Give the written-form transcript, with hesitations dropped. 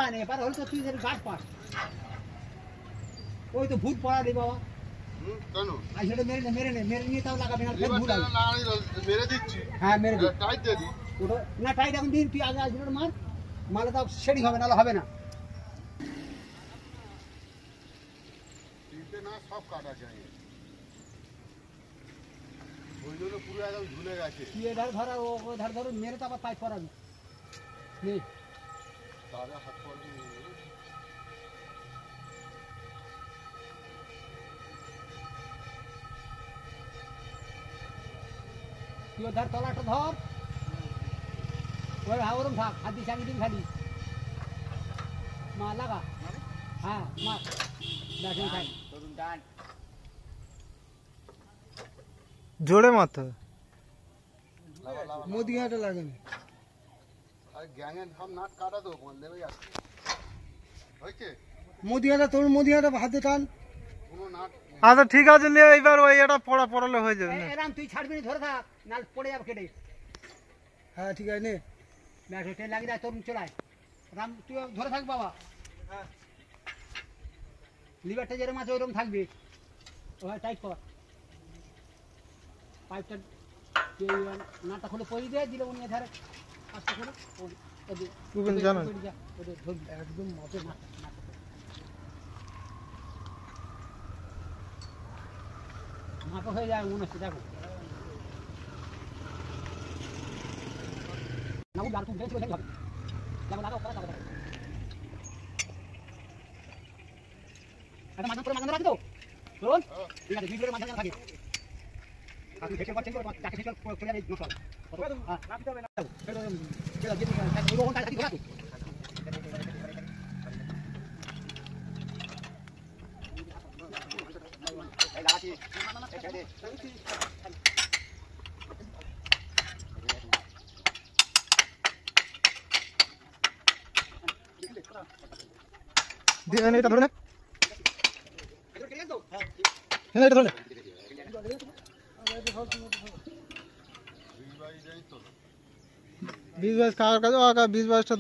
পায় না, এবার হয়তো তুই গাছ পাস। ওই তো ভূত পড়া রে বাবা। কেন? আর সেটা মেরে নিয়ে তাও লাগাবে না, ভূত আসবে। মেরে দিচ্ছি। হ্যাঁ মেরে দিই। টাইট দিয়ে দিই। না টাইট এখন দিন, তুই আগে আসবে মার, মালে তাও সেটিং হবে, নাহলে হবে না। না সব কাটা যায়, ওই জন্য পুরো একদম ঝুলে গেছে। তুই এধার ধরা, ও ধার ধরো, মেরে তো আবার পাইপ করাবি। নেই দাদা হাত পড়বে। তুই ওধার তলাটা ধর, ওই ওরম থাক, হাত দিয়ে চাঙি দিন খালি মা লাগা। হ্যাঁ মা দেখেন খাই জোরে মারতে মোদিহাটা লাগেন। আর গ্যাংয়ের সব নাট কাটা তো কোন দেবে যাচ্ছে। হয়েছে মোদিহাটা, তোর মোদিহাটা হাতে টান। কোনো নাট আচ্ছা ঠিক আছে, নিয়ে এইবার ওই এটা পড়ালে হয়ে যাবে না? এরাম তুই ছাড়বি না, ধরে থাক, নাল পড়ে যাবে কেটে। হ্যাঁ ঠিক আছে নে, ব্যাগ ট্রেন লাগিয়ে দেয়, তোর চলায় রাম, তুই ধরে থাক বাবা। হ্যাঁ লিভারটা যেরকম আছে ওইরকম থাকবে, ওই টাইট কর পাইপটা। নাটটা খুলে পরি দিয়ে দিলে উনি ধারে আস্তে করে জানেন একদম মতে না মাপা হয়ে যায় মনে হচ্ছে। দেখো না আর তুমি দেখো হবে, যেমন লাগাও করা যাবে। এটা মাঝে করে মাঝে রাখি তো চলুন, ঠিক আছে ভিডিওর মাঝে থাকে। আপনি দেখে পাচ্ছেন করে তাকে ফেল করে এই নষ্ট হবে। হ্যাঁ রাখতে হবে না, এটা যেটা যেটা ওই রকম কাজ ধরা তো। এই লাগাচ্ছি না এই ছেড়ে দে। এটা ধরে না, এটা ধরে 20-22 কার কাছে 20-22টা